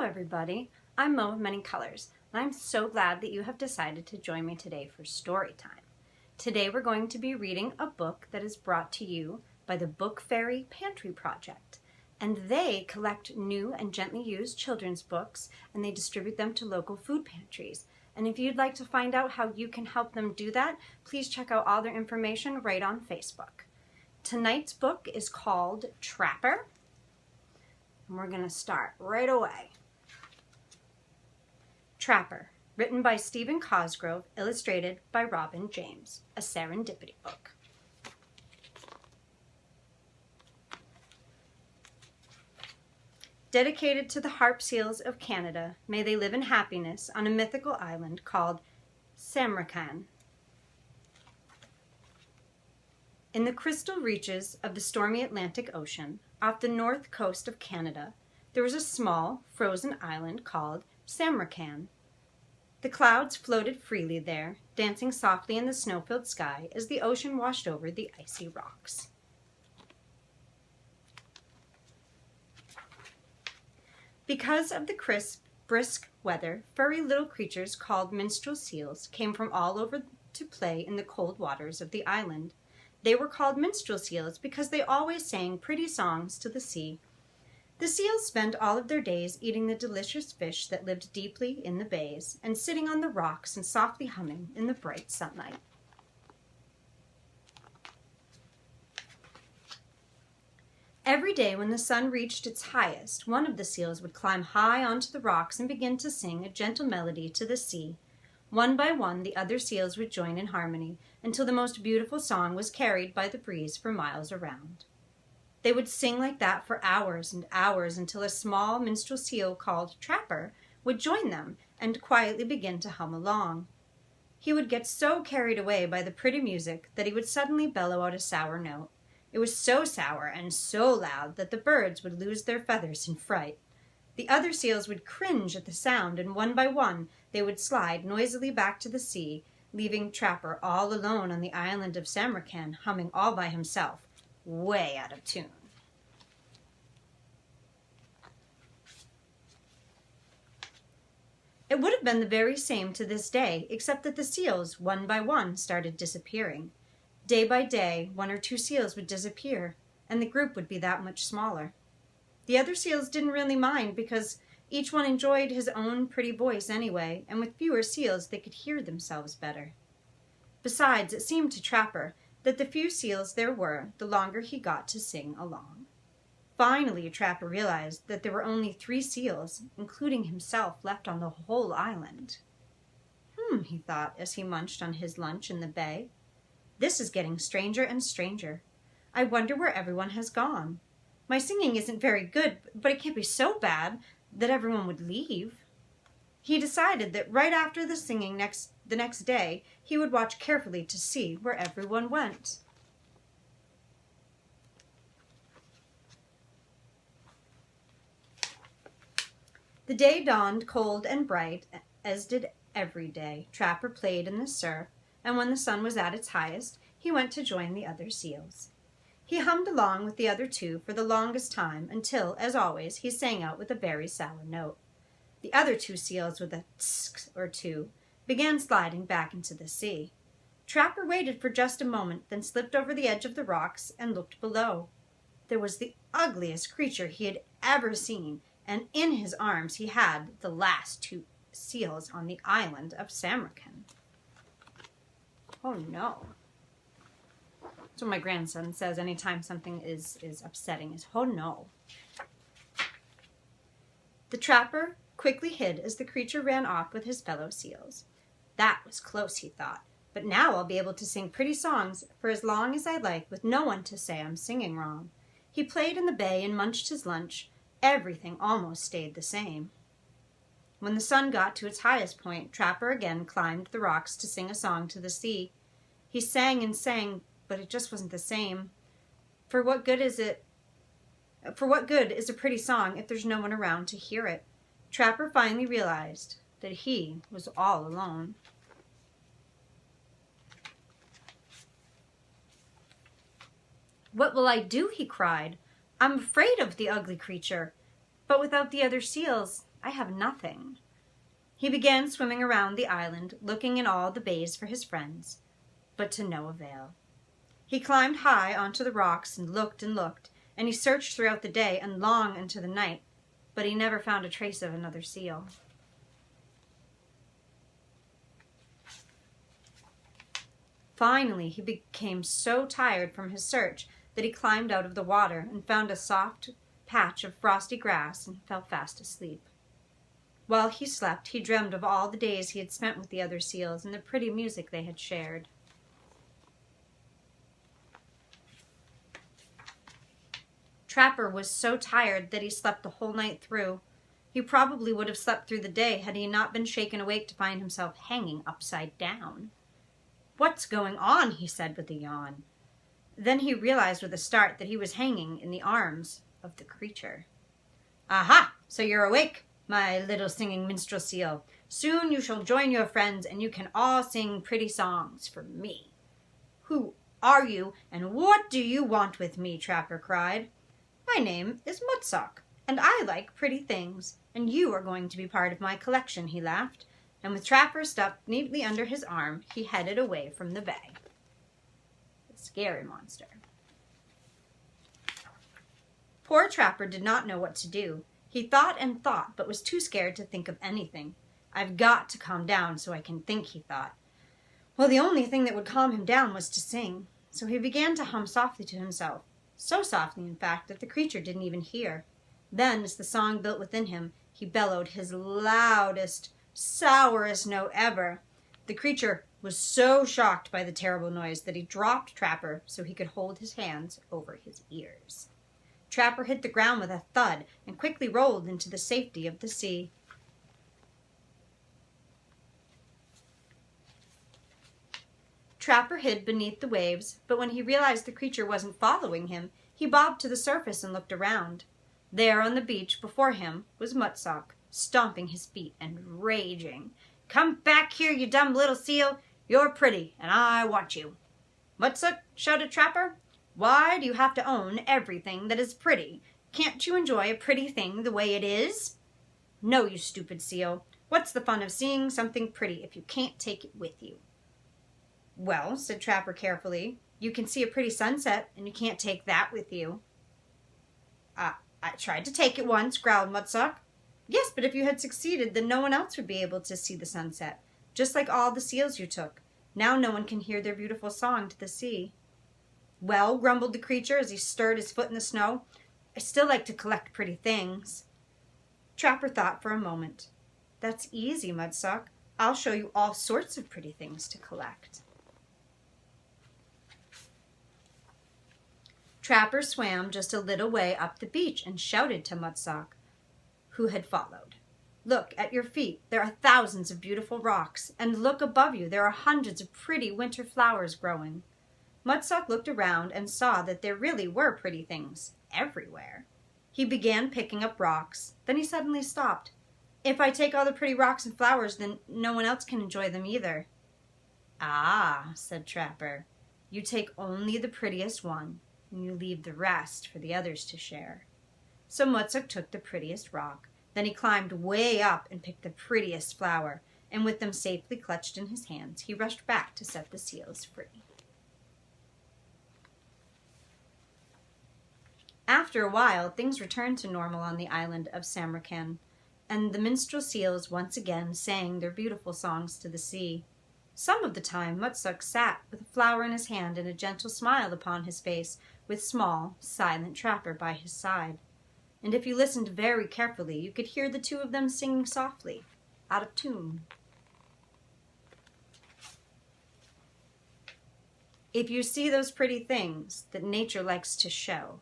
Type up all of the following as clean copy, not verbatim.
everybody. I'm Mo of Many Colors, and I'm so glad that you have decided to join me today for story time. Today we're going to be reading a book that is brought to you by the Book Fairy Pantry Project, and they collect new and gently used children's books and they distribute them to local food pantries. And if you'd like to find out how you can help them do that, please check out all their information right on Facebook. Tonight's book is called Trapper, and we're going to start right away. Trapper, written by Stephen Gosgrove, illustrated by Robin James, a serendipity book. Dedicated to the harp seals of Canada, may they live in happiness on a mythical island called Samarkand. In the crystal reaches of the stormy Atlantic Ocean, off the north coast of Canada, there was a small, frozen island called Samarkand. The clouds floated freely there, dancing softly in the snow-filled sky as the ocean washed over the icy rocks. Because of the crisp, brisk weather, furry little creatures called minstrel seals came from all over to play in the cold waters of the island. They were called minstrel seals because they always sang pretty songs to the sea. The seals spent all of their days eating the delicious fish that lived deeply in the bays and sitting on the rocks and softly humming in the bright sunlight. Every day when the sun reached its highest, one of the seals would climb high onto the rocks and begin to sing a gentle melody to the sea. One by one, the other seals would join in harmony until the most beautiful song was carried by the breeze for miles around. They would sing like that for hours and hours until a small minstrel seal called Trapper would join them and quietly begin to hum along. He would get so carried away by the pretty music that he would suddenly bellow out a sour note. It was so sour and so loud that the birds would lose their feathers in fright. The other seals would cringe at the sound, and one by one they would slide noisily back to the sea, leaving Trapper all alone on the island of Samarkand, humming all by himself, way out of tune. It would have been the very same to this day, except that the seals, one by one, started disappearing. Day by day, one or two seals would disappear, and the group would be that much smaller. The other seals didn't really mind because each one enjoyed his own pretty voice anyway, and with fewer seals they could hear themselves better. Besides, it seemed to Trapper that the few seals there were, the longer he got to sing along. Finally, Trapper realized that there were only 3 seals, including himself, left on the whole island. He thought as he munched on his lunch in the bay. This is getting stranger and stranger. I wonder where everyone has gone. My singing isn't very good, but it can't be so bad that everyone would leave. He decided that right after the singing the next day, he would watch carefully to see where everyone went. The day dawned cold and bright, as did every day. Trapper played in the surf, and when the sun was at its highest, he went to join the other seals. He hummed along with the other 2 for the longest time until, as always, he sang out with a very sour note. The other 2 seals, with a tsk or 2, began sliding back into the sea. Trapper waited for just a moment, then slipped over the edge of the rocks and looked below. There was the ugliest creature he had ever seen, and in his arms he had the last 2 seals on the island of Samarkand. Oh no. That's what my grandson says anytime something is upsetting, is, oh no. The Trapper quickly hid as the creature ran off with his fellow seals. That was close, he thought, but now I'll be able to sing pretty songs for as long as I like with no one to say I'm singing wrong. He played in the bay and munched his lunch. Everything almost stayed the same. When the sun got to its highest point, Trapper again climbed the rocks to sing a song to the sea. He sang and sang, but it just wasn't the same. For what good is a pretty song if there's no one around to hear it? Trapper finally realized that he was all alone. "What will I do?" he cried. "I'm afraid of the ugly creature, but without the other seals, I have nothing." He began swimming around the island, looking in all the bays for his friends, but to no avail. He climbed high onto the rocks and looked, and he searched throughout the day and long into the night, but he never found a trace of another seal. Finally, he became so tired from his search that he climbed out of the water and found a soft patch of frosty grass and fell fast asleep. While he slept, he dreamed of all the days he had spent with the other seals and the pretty music they had shared. Trapper was so tired that he slept the whole night through. He probably would have slept through the day had he not been shaken awake to find himself hanging upside down. "What's going on?" he said with a yawn. Then he realized with a start that he was hanging in the arms of the creature. "Aha! So you're awake, my little singing minstrel seal. Soon you shall join your friends, and you can all sing pretty songs for me." "Who are you, and what do you want with me?" Trapper cried. "My name is Mudsock, and I like pretty things, and you are going to be part of my collection," he laughed, and with Trapper stuffed neatly under his arm, he headed away from the bay. The scary monster. Poor Trapper did not know what to do. He thought and thought, but was too scared to think of anything. "I've got to calm down so I can think," he thought. Well, the only thing that would calm him down was to sing, so he began to hum softly to himself, so softly, in fact, that the creature didn't even hear. Then, as the song built within him, he bellowed his loudest, sourest note ever. The creature was so shocked by the terrible noise that he dropped Trapper so he could hold his hands over his ears. Trapper hit the ground with a thud and quickly rolled into the safety of the sea. Trapper hid beneath the waves, but when he realized the creature wasn't following him, he bobbed to the surface and looked around. There on the beach before him was Mudsock, stomping his feet and raging. "Come back here, you dumb little seal! You're pretty, and I want you." "Mudsock," shouted Trapper, "why do you have to own everything that is pretty? Can't you enjoy a pretty thing the way it is?" "No, you stupid seal. What's the fun of seeing something pretty if you can't take it with you?" "Well," said Trapper carefully, "you can see a pretty sunset, and you can't take that with you." I tried to take it once," growled Mudsock. "Yes, but if you had succeeded, then no one else would be able to see the sunset, just like all the seals you took. Now no one can hear their beautiful song to the sea." "Well," grumbled the creature as he stirred his foot in the snow, "I still like to collect pretty things." Trapper thought for a moment. "That's easy, Mudsock. I'll show you all sorts of pretty things to collect." Trapper swam just a little way up the beach and shouted to Mudsock, who had followed. "Look at your feet. There are thousands of beautiful rocks, and look above you. There are hundreds of pretty winter flowers growing." Mudsock looked around and saw that there really were pretty things everywhere. He began picking up rocks. Then he suddenly stopped. "If I take all the pretty rocks and flowers, then no one else can enjoy them either." "Ah," said Trapper, "you take only the prettiest one, and you leave the rest for the others to share." So Mudsock took the prettiest rock. Then he climbed way up and picked the prettiest flower, and with them safely clutched in his hands, he rushed back to set the seals free. After a while, things returned to normal on the island of Samarkand, and the minstrel seals once again sang their beautiful songs to the sea. Some of the time Mudsock sat with a flower in his hand and a gentle smile upon his face, with small, silent Trapper by his side. And if you listened very carefully, you could hear the two of them singing softly, out of tune. If you see those pretty things that nature likes to show,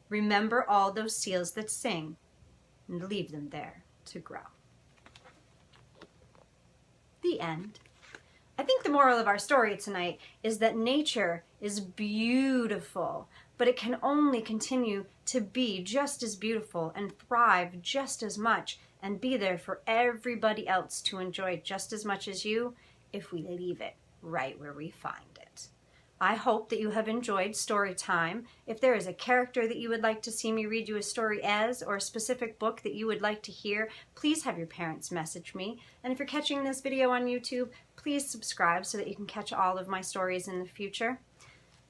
remember all those seals that sing, and leave them there to grow. The end. I think the moral of our story tonight is that nature is beautiful, but it can only continue to be just as beautiful and thrive just as much and be there for everybody else to enjoy just as much as you if we leave it right where we find it. I hope that you have enjoyed story time. If there is a character that you would like to see me read you a story as, or a specific book that you would like to hear, please have your parents message me. And if you're catching this video on YouTube, please subscribe so that you can catch all of my stories in the future.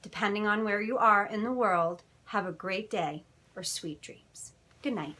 Depending on where you are in the world, have a great day or sweet dreams. Good night.